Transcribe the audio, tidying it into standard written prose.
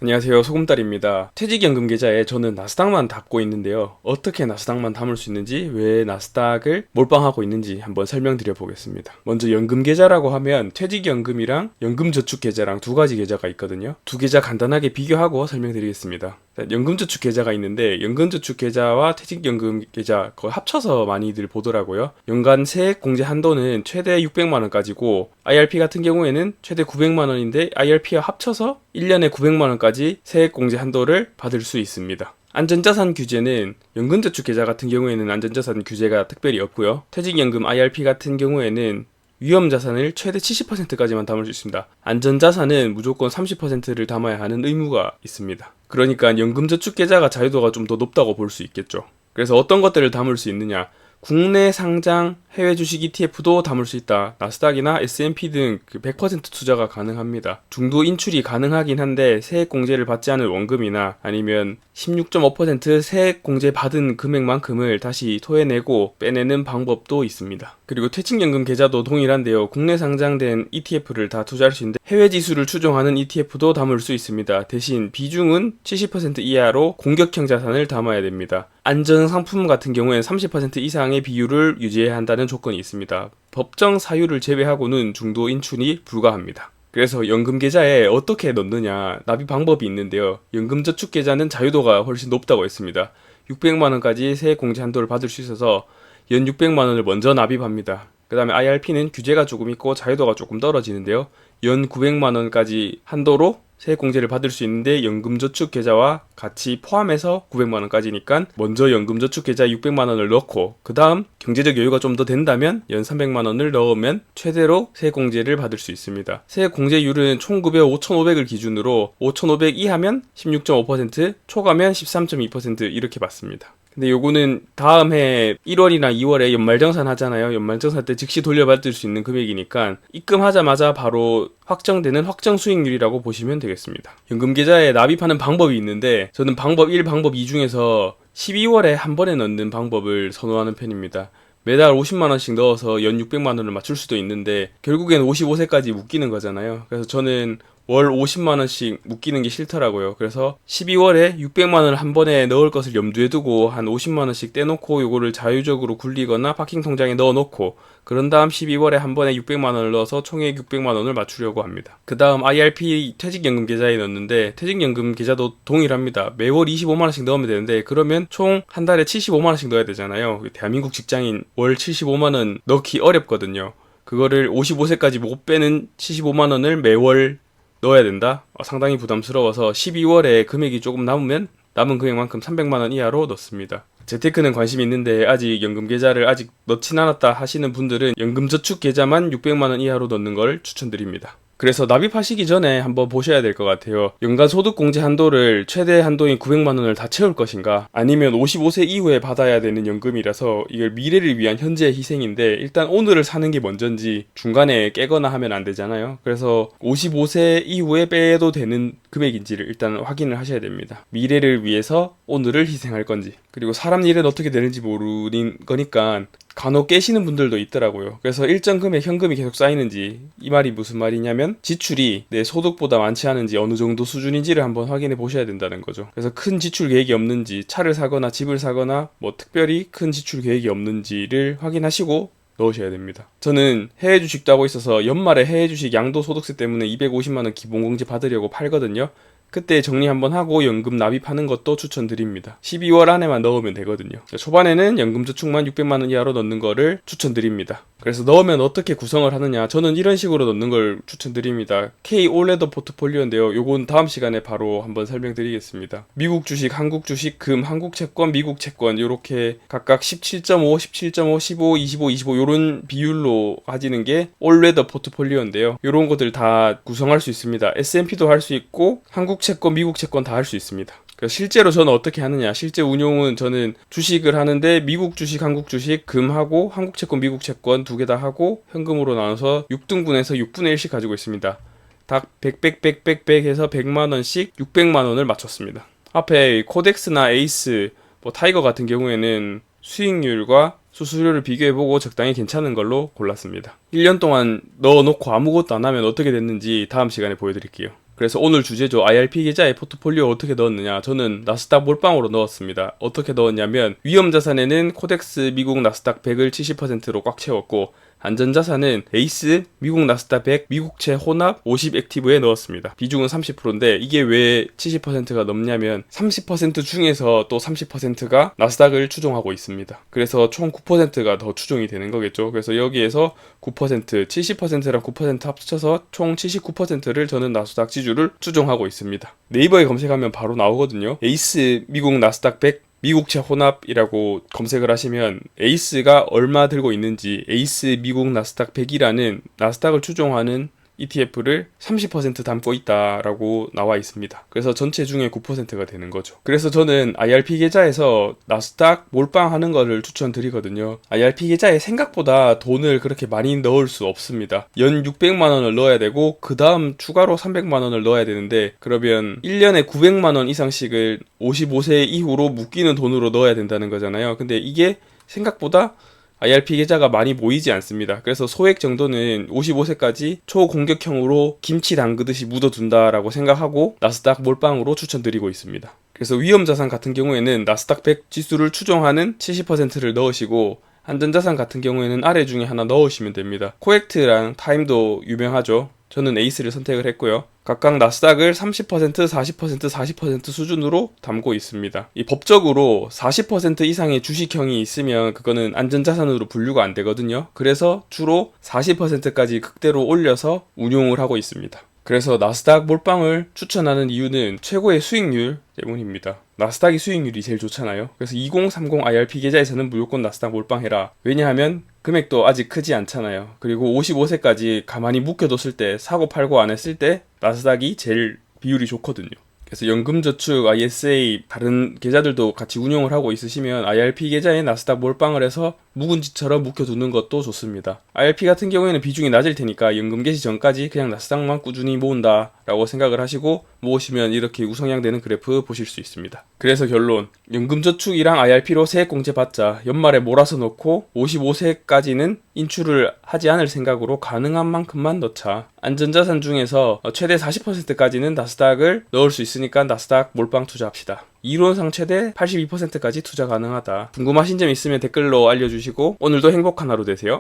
안녕하세요, 소금딸입니다. 퇴직연금 계좌에 저는 나스닥만 담고 있는데요. 어떻게 나스닥만 담을 수 있는지, 왜 나스닥을 몰빵하고 있는지 한번 설명드려 보겠습니다. 먼저 연금 계좌라고 하면 퇴직연금이랑 연금저축계좌랑 두 가지 계좌가 있거든요. 두 계좌 간단하게 비교하고 설명드리겠습니다. 연금저축 계좌가 있는데, 연금저축 계좌와 퇴직연금 계좌 거의 합쳐서 많이들 보더라고요. 연간 세액 공제 한도는 최대 600만원까지고 IRP 같은 경우에는 최대 900만원인데 IRP와 합쳐서 1년에 900만원까지 세액 공제 한도를 받을 수 있습니다. 안전자산 규제는 연금저축 계좌 같은 경우에는 안전자산 규제가 특별히 없고요. 퇴직연금 IRP 같은 경우에는 위험자산을 최대 70%까지만 담을 수 있습니다. 안전자산은 무조건 30%를 담아야 하는 의무가 있습니다. 그러니까 연금저축계좌가 자유도가 좀 더 높다고 볼 수 있겠죠. 그래서 어떤 것들을 담을 수 있느냐, 국내 상장 해외 주식 ETF도 담을 수 있다. 나스닥이나 S&P 등 100% 투자가 가능합니다. 중도 인출이 가능하긴 한데 세액 공제를 받지 않은 원금이나 아니면 16.5% 세액 공제 받은 금액만큼을 다시 토해내고 빼내는 방법도 있습니다. 그리고 퇴직연금 계좌도 동일한데요. 국내 상장된 ETF를 다 투자할 수 있는데 해외 지수를 추종하는 ETF도 담을 수 있습니다. 대신 비중은 70% 이하로 공격형 자산을 담아야 됩니다. 안전상품 같은 경우에는 30% 이상의 비율을 유지해야 한다는 조건이 있습니다. 법정 사유를 제외하고는 중도 인출이 불가합니다. 그래서 연금 계좌에 어떻게 넣느냐, 납입 방법이 있는데요. 연금저축 계좌는 자유도가 훨씬 높다고 했습니다. 600만원까지 세액 공제 한도를 받을 수 있어서 연 600만원을 먼저 납입합니다. 그 다음에 IRP는 규제가 조금 있고 자유도가 조금 떨어지는데요. 연 900만원까지 한도로 세액 공제를 받을 수 있는데 연금저축 계좌와 같이 포함해서 900만원까지니까 먼저 연금저축 계좌에 600만원을 넣고 그 다음 경제적 여유가 좀 더 된다면 연 300만원을 넣으면 최대로 세액 공제를 받을 수 있습니다. 세액 공제율은 총급여 5,500을 기준으로 5,500 이하면 16.5%, 초과면 13.2% 이렇게 받습니다. 근데 요거는 다음 해 1월이나 2월에 연말정산 하잖아요. 연말정산 때 즉시 돌려받을 수 있는 금액이니까 입금하자마자 바로 확정되는 확정 수익률이라고 보시면 되겠습니다. 연금계좌에 납입하는 방법이 있는데 저는 방법 1, 방법 2 중에서 12월에 한 번에 넣는 방법을 선호하는 편입니다. 매달 50만원씩 넣어서 연 600만원을 맞출 수도 있는데 결국엔 55세까지 묶이는 거잖아요. 그래서 저는 월 50만원씩 묶이는 게 싫더라고요. 그래서 12월에 600만원을 한 번에 넣을 것을 염두에 두고 한 50만원씩 떼놓고 요거를 자유적으로 굴리거나 파킹 통장에 넣어놓고 그런 다음 12월에 한 번에 600만원을 넣어서 총액 600만원을 맞추려고 합니다. 그 다음 IRP 퇴직연금 계좌에 넣는데 퇴직연금 계좌도 동일합니다. 매월 25만원씩 넣으면 되는데 그러면 총 한 달에 75만원씩 넣어야 되잖아요. 대한민국 직장인 월 75만원 넣기 어렵거든요. 그거를 55세까지 못 빼는 75만원을 매월 넣어야 된다? 상당히 부담스러워서 12월에 금액이 조금 남으면 남은 금액만큼 300만원 이하로 넣습니다. 재테크는 관심이 있는데 아직 연금계좌를 아직 넣진 않았다 하시는 분들은 연금저축계좌만 600만원 이하로 넣는 걸 추천드립니다. 그래서 납입하시기 전에 한번 보셔야 될 것 같아요. 연간 소득공제 한도를 최대 한도인 900만원을 다 채울 것인가, 아니면 55세 이후에 받아야 되는 연금이라서 이걸 미래를 위한 현재의 희생인데 일단 오늘을 사는 게 먼저인지 중간에 깨거나 하면 안 되잖아요. 그래서 55세 이후에 빼도 되는 금액인지를 일단 확인을 하셔야 됩니다. 미래를 위해서 오늘을 희생할 건지, 그리고 사람 일은 어떻게 되는지 모르는 거니까 간혹 깨시는 분들도 있더라고요. 그래서 일정 금액 현금이 계속 쌓이는지, 이 말이 무슨 말이냐면 지출이 내 소득보다 많지 않은지 어느 정도 수준인지를 한번 확인해 보셔야 된다는 거죠. 그래서 큰 지출 계획이 없는지, 차를 사거나 집을 사거나 뭐 특별히 큰 지출 계획이 없는지를 확인하시고 넣으셔야 됩니다. 저는 해외 주식도 하고 있어서 연말에 해외 주식 양도소득세 때문에 250만원 기본공제 받으려고 팔거든요. 그때 정리 한번 하고 연금 납입하는 것도 추천드립니다. 12월 안에만 넣으면 되거든요. 초반에는 연금저축만 600만원 이하로 넣는 거를 추천드립니다. 그래서 넣으면 어떻게 구성을 하느냐, 저는 이런 식으로 넣는 걸 추천드립니다. K 올레더 포트폴리오인데요. 요건 다음 시간에 바로 한번 설명드리겠습니다. 미국 주식, 한국 주식, 금, 한국 채권, 미국 채권 요렇게 각각 17.5, 17.5, 15, 25, 25 요런 비율로 가지는 게 올레더 포트폴리오인데요. 요런 것들 다 구성할 수 있습니다. S&P도 할 수 있고 한국 채권, 미국 채권 다 할 수 있습니다. 실제로 저는 어떻게 하느냐, 실제 운용은 저는 주식을 하는데 미국 주식, 한국 주식, 금하고 한국 채권, 미국 채권 두 개 다 하고 현금으로 나눠서 6등분해서 6분의 1씩 가지고 있습니다. 딱 100 해서 100만원씩 600만원을 맞췄습니다. 앞에 코덱스나 에이스, 뭐 타이거 같은 경우에는 수익률과 수수료를 비교해보고 적당히 괜찮은 걸로 골랐습니다. 1년 동안 넣어놓고 아무것도 안 하면 어떻게 됐는지 다음 시간에 보여드릴게요. 그래서 오늘 주제죠. IRP 계좌에 포트폴리오 어떻게 넣었느냐. 저는 나스닥 몰빵으로 넣었습니다. 어떻게 넣었냐면 위험자산에는 코덱스 미국 나스닥 100을 70%로 꽉 채웠고 안전자산은 에이스, 미국 나스닥 100, 미국채 혼합 50 액티브에 넣었습니다. 비중은 30%인데 이게 왜 70%가 넘냐면 30% 중에서 또 30%가 나스닥을 추종하고 있습니다. 그래서 총 9%가 더 추종이 되는 거겠죠. 그래서 여기에서 9%, 70%랑 9% 합쳐서 총 79%를 저는 나스닥 지주를 추종하고 있습니다. 네이버에 검색하면 바로 나오거든요. 에이스 미국 나스닥 100 미국채 혼합이라고 검색을 하시면 에이스가 얼마 들고 있는지 에이스 미국 나스닥 100이라는 나스닥을 추종하는 ETF를 30% 담고 있다라고 나와 있습니다. 그래서 전체 중에 9%가 되는 거죠. 그래서 저는 IRP 계좌에서 나스닥 몰빵하는 거를 추천드리거든요. IRP 계좌에 생각보다 돈을 그렇게 많이 넣을 수 없습니다. 연 600만 원을 넣어야 되고 그 다음 추가로 300만 원을 넣어야 되는데 그러면 1년에 900만 원 이상씩을 55세 이후로 묶이는 돈으로 넣어야 된다는 거잖아요. 근데 이게 생각보다 IRP 계좌가 많이 모이지 않습니다. 그래서 소액 정도는 55세까지 초공격형으로 김치 담그듯이 묻어둔다라고 생각하고 나스닥 몰빵으로 추천드리고 있습니다. 그래서 위험자산 같은 경우에는 나스닥 100 지수를 추종하는 70%를 넣으시고 안전자산 같은 경우에는 아래 중에 하나 넣으시면 됩니다. 코엑트랑 타임도 유명하죠. 저는 에이스를 선택을 했고요. 각각 나스닥을 30%, 40%, 40% 수준으로 담고 있습니다. 이 법적으로 40% 이상의 주식형이 있으면 그거는 안전자산으로 분류가 안 되거든요. 그래서 주로 40%까지 극대로 올려서 운용을 하고 있습니다. 그래서 나스닥 몰빵을 추천하는 이유는 최고의 수익률 때문입니다. 나스닥이 수익률이 제일 좋잖아요. 그래서 2030 IRP 계좌에서는 무조건 나스닥 몰빵해라. 왜냐하면 금액도 아직 크지 않잖아요. 그리고 55세까지 가만히 묵혀뒀을 때 사고 팔고 안 했을 때 나스닥이 제일 비율이 좋거든요. 그래서 연금저축, ISA, 다른 계좌들도 같이 운용을 하고 있으시면 IRP 계좌에 나스닥 몰빵을 해서 묵은지처럼 묵혀두는 것도 좋습니다. IRP 같은 경우에는 비중이 낮을 테니까 연금 개시 전까지 그냥 나스닥만 꾸준히 모은다 라고 생각을 하시고 모으시면 이렇게 우상향되는 그래프 보실 수 있습니다. 그래서 결론, 연금저축이랑 IRP로 세액공제 받자 연말에 몰아서 넣고 55세까지는 인출을 하지 않을 생각으로 가능한 만큼만 넣자. 안전자산 중에서 최대 40%까지는 나스닥을 넣을 수 있으니까 나스닥 몰빵 투자합시다. 이론상 최대 82%까지 투자 가능하다. 궁금하신 점 있으면 댓글로 알려주시고 오늘도 행복한 하루 되세요.